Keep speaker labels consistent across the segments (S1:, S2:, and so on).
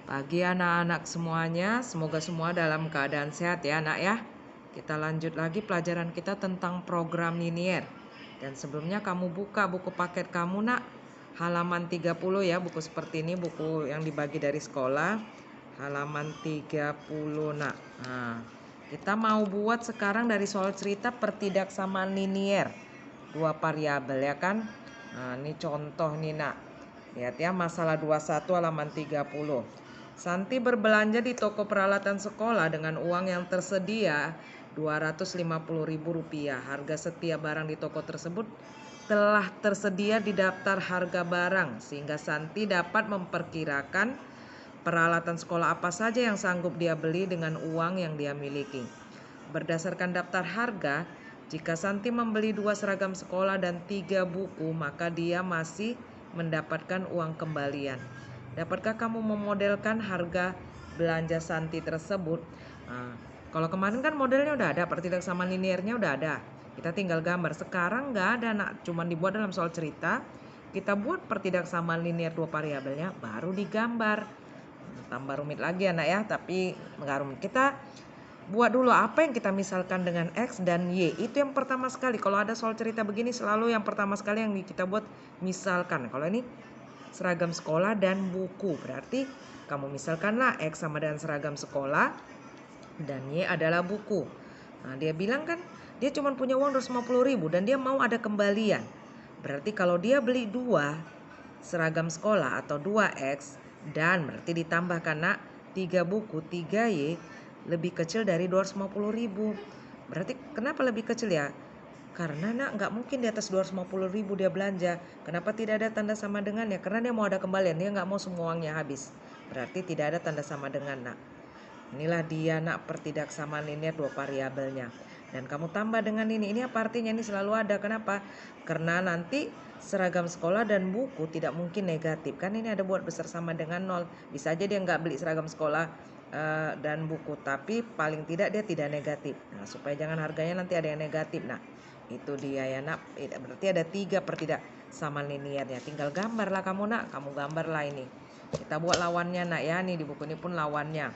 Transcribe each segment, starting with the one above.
S1: Pagi anak-anak semuanya, semoga semua dalam keadaan sehat ya anak ya. Kita lanjut lagi pelajaran kita tentang program linier. Dan sebelumnya kamu buka buku paket kamu nak, halaman 30 ya, buku seperti ini, buku yang dibagi dari sekolah. Halaman 30 nak. Nah, kita mau buat sekarang dari soal cerita pertidaksamaan linier. Dua variabel ya kan. Nah, ini contoh nih nak. Lihat ya, masalah 21 halaman 30. Santi berbelanja di toko peralatan sekolah dengan uang yang tersedia Rp250.000. Harga setiap barang di toko tersebut telah tersedia di daftar harga barang, sehingga Santi dapat memperkirakan peralatan sekolah apa saja yang sanggup dia beli dengan uang yang dia miliki. Berdasarkan daftar harga, jika Santi membeli 2 seragam sekolah dan 3 buku, maka dia masih mendapatkan uang kembalian. Dapatkah kamu memodelkan harga belanja Santi tersebut? Nah, kalau kemarin kan modelnya udah ada, pertidaksamaan liniernya udah ada. Kita tinggal gambar. Sekarang nggak ada nak, cuman dibuat dalam soal cerita. Kita buat pertidaksamaan linier dua variabelnya, baru digambar. Tambah rumit lagi anak ya, tapi nggak rumit. Kita buat dulu apa yang kita misalkan dengan X dan Y. Itu yang pertama sekali. Kalau ada soal cerita begini selalu yang pertama sekali yang kita buat misalkan. Kalau ini seragam sekolah dan buku, berarti kamu misalkanlah X sama dengan seragam sekolah dan Y adalah buku. Nah, dia bilang kan dia cuma punya uang 250.000 dan dia mau ada kembalian. Berarti kalau dia beli 2 seragam sekolah atau 2X dan berarti ditambahkan nak 3 buku 3Y lebih kecil dari 250.000. Berarti kenapa lebih kecil ya? Karena nak nggak mungkin di atas 250.000 dia belanja. Kenapa tidak ada tanda sama dengannya? Karena dia mau ada kembalian, dia nggak mau semua uangnya habis. Berarti tidak ada tanda sama dengan nak. Inilah dia nak pertidaksamaan linier dua variabelnya. Dan kamu tambah dengan ini apa artinya? Ini selalu ada. Kenapa? Karena nanti seragam sekolah dan buku tidak mungkin negatif. Kan ini ada buat besar sama dengan 0. Bisa aja dia nggak beli seragam sekolah dan buku, tapi paling tidak dia tidak negatif. Nah, supaya jangan harganya nanti ada yang negatif. Nah, itu dia ya nak. Berarti ada 3 pertidaksamaan liniernya. Tinggal gambar lah kamu nak. Kamu gambar lah ini. Kita buat lawannya nak ya. Nih di buku ini pun lawannya.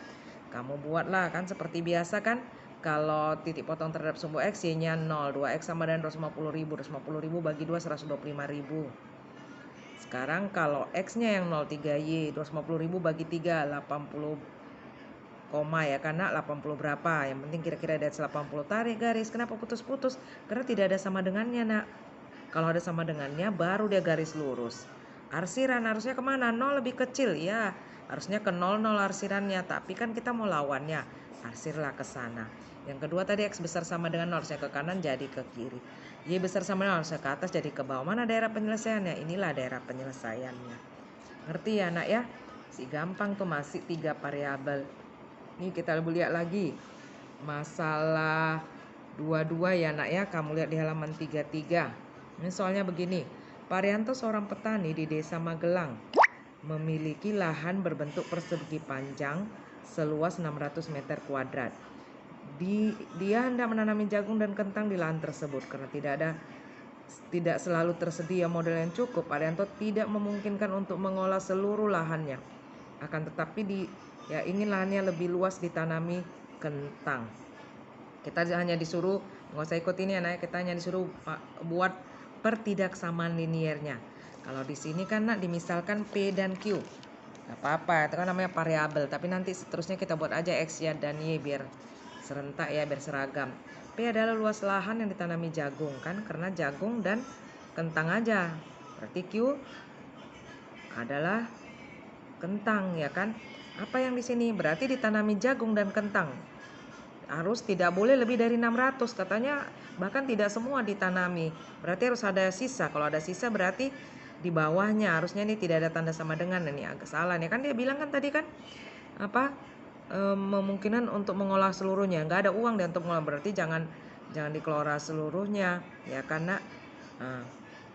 S1: Kamu buatlah kan seperti biasa kan. Kalau titik potong terhadap sumbu X, Y-nya 0. 2X sama dengan 250.000. 250.000 bagi 2, 125.000. Sekarang kalau X-nya yang 0, 3Y. 250.000 bagi 3, 80 koma ya, karena 80 berapa, yang penting kira-kira di atas 80. Tarik garis. Kenapa putus-putus? Karena tidak ada sama dengannya nak. Kalau ada sama dengannya baru dia garis lurus. Arsiran harusnya kemana? 0 lebih kecil ya, harusnya ke 0 arsirannya, tapi kan kita mau lawannya, arsirlah ke sana. Yang kedua tadi X besar sama dengan 0 harusnya ke kanan jadi ke kiri. Y besar sama dengan 0 harusnya ke atas jadi ke bawah. Mana daerah penyelesaiannya? Inilah daerah penyelesaiannya. Ngerti ya nak ya? Si gampang tuh, masih 3 variabel. Nih kita lihat lagi masalah 22 ya nak ya. Kamu lihat di halaman 33. Ini soalnya begini. Parianto seorang petani di desa Magelang memiliki lahan berbentuk persegi panjang seluas 600 meter kuadrat. Dia hendak menanami jagung dan kentang di lahan tersebut. Karena tidak selalu tersedia modal yang cukup, Parianto tidak memungkinkan untuk mengolah seluruh lahannya. Akan tetapi ingin lahannya lebih luas ditanami kentang. Kita hanya disuruh, nggak usah ikut ini anak, kita hanya disuruh buat pertidaksamaan liniernya. Kalau di sini kan nak dimisalkan P dan Q. Gak apa-apa, itu kan namanya variabel. Tapi nanti seterusnya kita buat aja X ya dan Y biar serentak ya, biar seragam. P adalah luas lahan yang ditanami jagung kan, karena jagung dan kentang aja. Berarti Q adalah kentang ya kan. Apa yang di sini? Berarti ditanami jagung dan kentang. Harus tidak boleh lebih dari 600 katanya, bahkan tidak semua ditanami. Berarti harus ada sisa. Kalau ada sisa berarti di bawahnya harusnya ini tidak ada tanda sama dengan. Ini agak salah nih kan, dia bilang kan tadi kan memungkinkan untuk mengolah seluruhnya. Nggak ada uang dia untuk mengolah, berarti jangan dikelola seluruhnya ya, karena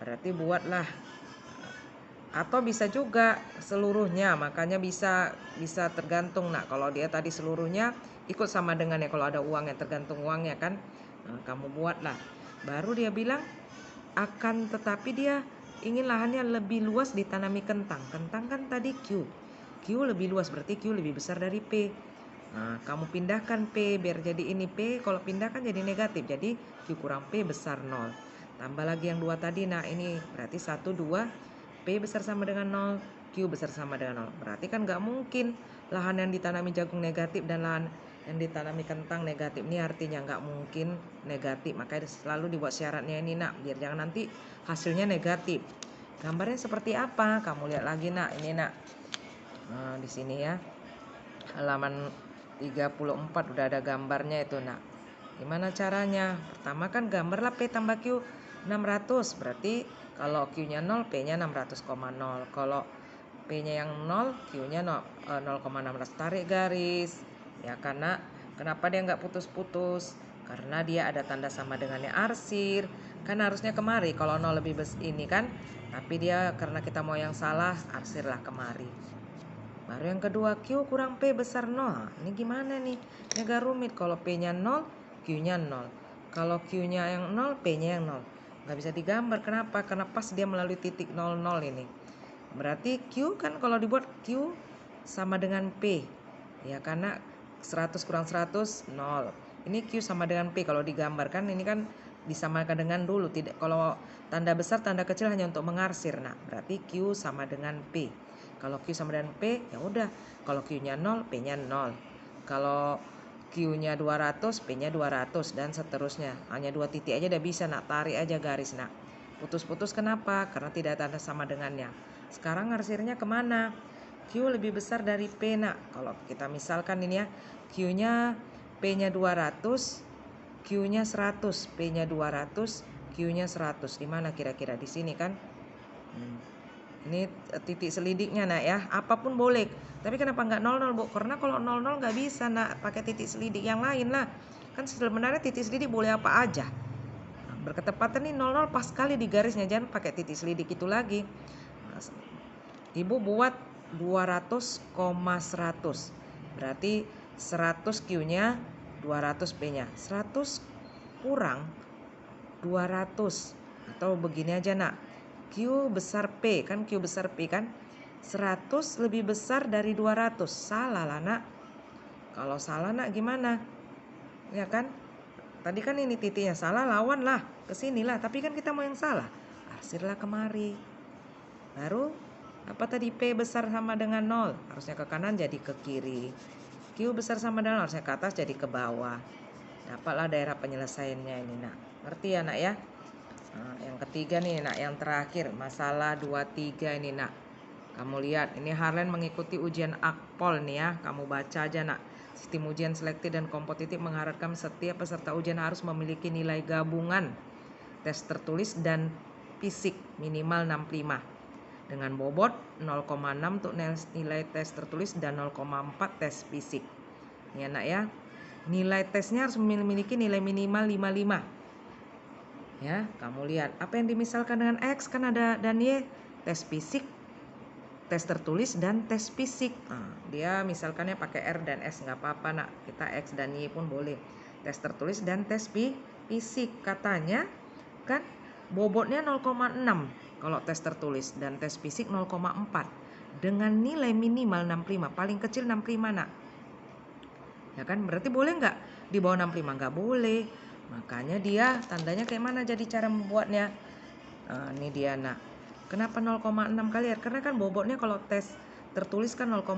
S1: berarti buatlah, atau bisa juga seluruhnya, makanya bisa tergantung. Nah kalau dia tadi seluruhnya ikut sama dengan ya, kalau ada uang yang tergantung uangnya kan. Nah, kamu buatlah. Baru dia bilang akan tetapi dia ingin lahannya lebih luas ditanami kentang. Kentang kan tadi Q. Q lebih luas, berarti Q lebih besar dari P. Nah, kamu pindahkan P biar jadi ini P, kalau pindahkan jadi negatif, jadi Q kurang P besar 0. Tambah lagi yang 2 tadi, nah ini berarti 1, 2, P besar sama dengan 0, Q besar sama dengan 0. Berarti kan nggak mungkin lahan yang ditanami jagung negatif dan lahan yang ditanami kentang negatif. Ini artinya nggak mungkin negatif, makanya selalu dibuat syaratnya ini nak, biar jangan nanti hasilnya negatif. Gambarnya seperti apa? Kamu lihat lagi nak, ini nak. Nah, di sini ya. Halaman 34 udah ada gambarnya itu nak. Gimana caranya? Pertama kan gambarlah P tambah Q 600. Berarti kalau Q-nya 0, P-nya 600,0. Kalau P-nya yang 0, Q-nya 0,16. Tarik garis. Ya karena kenapa dia nggak putus-putus? Karena dia ada tanda sama dengannya arsir. Kan harusnya kemari kalau 0 lebih ini kan. Tapi dia karena kita mau yang salah, arsirlah kemari. Baru yang kedua, Q kurang P besar 0. Ini gimana nih? Ini agak rumit. Kalau P-nya 0, Q-nya 0. Kalau Q-nya yang 0, P-nya yang 0. Nggak bisa digambar. Kenapa? Karena pas dia melalui titik 00 ini. Berarti Q kan kalau dibuat Q sama dengan P. Ya karena 100 kurang 100, 0. Ini Q sama dengan P kalau digambarkan. Ini kan disamakan dengan dulu. Tidak, kalau tanda besar, tanda kecil hanya untuk mengarsir. Nah, berarti Q sama dengan P. Kalau Q sama dengan P, ya udah. Kalau Q-nya 0, P-nya 0. Kalau Q-nya 200, P-nya 200 dan seterusnya. Hanya 2 titik aja udah bisa nak, tarik aja garis nak. Putus-putus kenapa? Karena tidak ada tanda sama dengannya. Sekarang arsirnya kemana? Q lebih besar dari P nak. Kalau kita misalkan ini ya, Q-nya P-nya 200, Q-nya 100, P-nya 200, Q-nya 100. Di mana kira-kira? Di sini kan? Ini titik selidiknya nak ya. Apapun boleh. Tapi kenapa nggak 00 bu? Karena kalau 00 nggak bisa nak, pakai titik selidik yang lain lah. Kan sebenarnya titik selidik boleh apa aja. Nah, berketepatan nih 00 pas sekali di garisnya, jangan pakai titik selidik itu lagi. Nah, Ibu buat 200,100. Berarti 100 Q-nya, 200 P-nya. 100 kurang 200. Atau begini aja nak. Q besar P, kan Q besar P kan 100 lebih besar dari 200. Salah lah nak. Kalau salah nak gimana? Ya kan? Tadi kan ini titiknya salah, lawan lah ke sini lah. Tapi kan kita mau yang salah, arsirlah kemari. Baru apa tadi? P besar sama dengan 0, harusnya ke kanan jadi ke kiri. Q besar sama dengan 0, harusnya ke atas jadi ke bawah. Dapatlah daerah penyelesaiannya ini nak. Ngerti ya nak ya? Nah, yang ketiga nih nak, yang terakhir masalah 23 ini nak. Kamu lihat ini Harlan mengikuti ujian Akpol nih ya. Kamu baca aja nak. Sistem ujian selektif dan kompetitif mengharapkan setiap peserta ujian harus memiliki nilai gabungan tes tertulis dan fisik minimal 65 dengan bobot 0,6 untuk nilai tes tertulis dan 0,4 tes fisik. Ini anak ya. Nilai tesnya harus memiliki nilai minimal 55. Ya, kamu lihat apa yang dimisalkan dengan X kan ada dan Y, tes fisik, tes tertulis dan tes fisik. Nah, dia misalkannya pakai R dan S nggak apa-apa nak, kita X dan Y pun boleh. Tes tertulis dan tes fisik katanya kan bobotnya 0,6 kalau tes tertulis dan tes fisik 0,4 dengan nilai minimal 65, paling kecil 65 nak. Ya kan berarti boleh nggak di bawah 65? Nggak boleh. Makanya dia tandanya kayak mana jadi cara membuatnya. Nah, ini dia nak. Kenapa 0,6 kali R? Karena kan bobotnya kalau tes tertulis kan 0,6.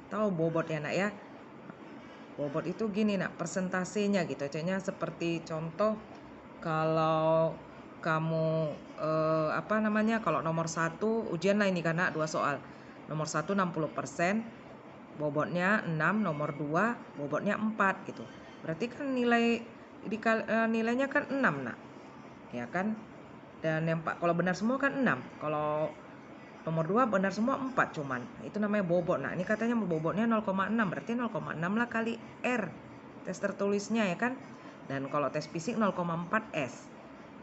S1: Tahu bobotnya nak ya? Bobot itu gini nak, persentasenya gitu. Contohnya seperti contoh kalau kamu kalau nomor 1 ujian lah ini karena 2 soal. Nomor 1 60%, bobotnya 6, nomor 2 bobotnya 4 gitu. Berarti kan nilainya kan 6 nak. Ya kan? Dan yang kalau benar semua kan 6. Kalau nomor 2 benar semua 4 cuman. Itu namanya bobot. Nah, ini katanya bobotnya 0,6, berarti 0,6 lah kali R. Tes tertulisnya ya kan? Dan kalau tes fisik 0,4 S.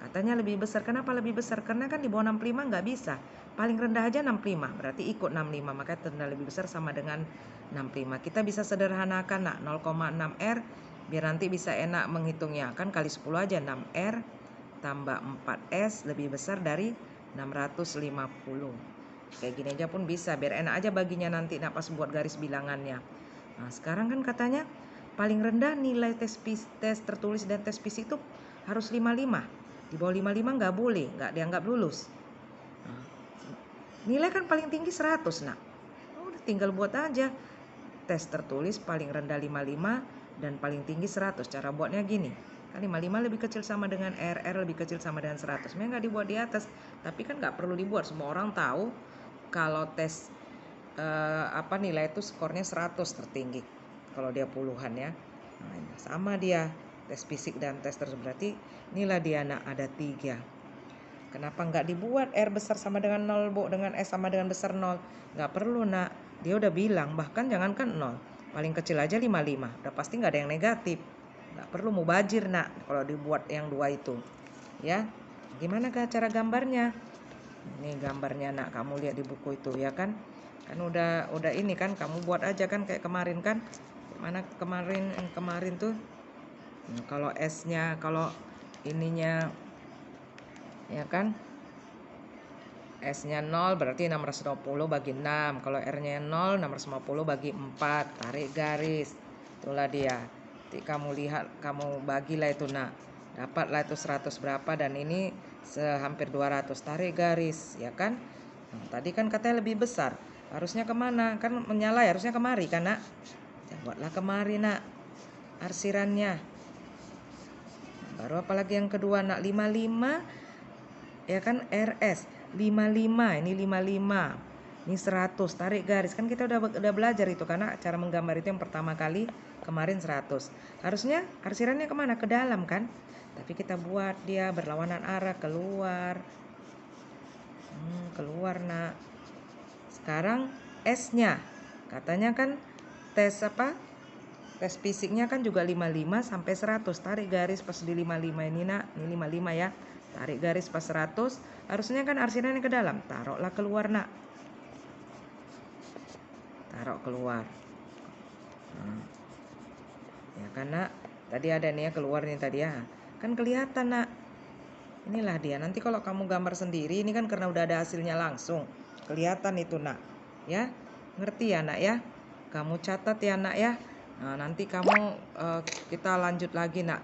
S1: Katanya lebih besar. Kenapa lebih besar? Karena kan di bawah 65 nggak bisa. Paling rendah aja 65, berarti ikut 65. Makanya tanda lebih besar sama dengan 65. Kita bisa sederhanakan nak, 0,6 R biar nanti bisa enak menghitungnya. Kan kali 10 aja, 6 R tambah 4 S lebih besar dari 650. Kayak gini aja pun bisa, biar enak aja baginya nanti nak pas buat garis bilangannya. Nah sekarang kan katanya paling rendah nilai tes tertulis dan tes fisik itu harus 55. Di bawah 55 nggak boleh, nggak dianggap lulus. Nah, nilai kan paling tinggi 100 nak. Udah tinggal buat aja. Tes tertulis paling rendah 55 dan paling tinggi 100. Cara buatnya gini. Kan 55 lebih kecil sama dengan R lebih kecil sama dengan 100. Memang nggak dibuat di atas, tapi kan nggak perlu dibuat. Semua orang tahu kalau tes nilai itu skornya 100 tertinggi. Kalau dia puluhan ya. Nah, sama dia tes fisik dan tes tersebut, berarti inilah dia nak ada 3. Kenapa nggak dibuat R besar sama dengan 0 Bu, dengan S sama dengan besar 0? Nggak perlu nak, dia udah bilang bahkan jangankan 0, paling kecil aja 55, udah pasti nggak ada yang negatif. Nggak perlu mubazir nak kalau dibuat yang 2 itu ya. Gimana cara gambarnya? Ini gambarnya nak, kamu lihat di buku itu ya kan. Kan udah ini kan, kamu buat aja kan kayak kemarin kan. Mana kemarin tuh. Nah, kalau S-nya, kalau ininya ya kan, S-nya 0 berarti 620 bagi 6. Kalau R-nya 0, 650 bagi 4. Tarik garis. Itulah dia. Nanti kamu lihat, kamu bagilah itu nak. Dapatlah itu 100 berapa, dan ini hampir 200. Tarik garis ya kan. Nah, tadi kan katanya lebih besar. Harusnya kemana? Kan menyala harusnya kemari kan nak. Buatlah kemari nak arsirannya. Baru apalagi yang kedua nak, 55 ya kan, RS 55, ini 55, ini 100, tarik garis. Kan kita udah belajar itu, karena cara menggambar itu yang pertama kali kemarin 100. Harusnya arsirannya kemana? Ke dalam kan, tapi kita buat dia berlawanan arah, keluar. Keluar nak. Sekarang S-nya katanya kan tes tes fisiknya kan juga 55 sampai 100. Tarik garis pas di 55 ini nak, ini 55 ya. Tarik garis pas 100, harusnya kan arsirannya ke dalam. Taruhlah keluar nak. Taruh keluar. Ya kan nak, tadi ada nih ya keluar nih tadi ya. Kan kelihatan nak. Inilah dia. Nanti kalau kamu gambar sendiri, ini kan karena udah ada hasilnya langsung. Kelihatan itu nak. Ya, ngerti ya nak ya. Kamu catat ya nak ya. Nah nanti kamu kita lanjut lagi nak.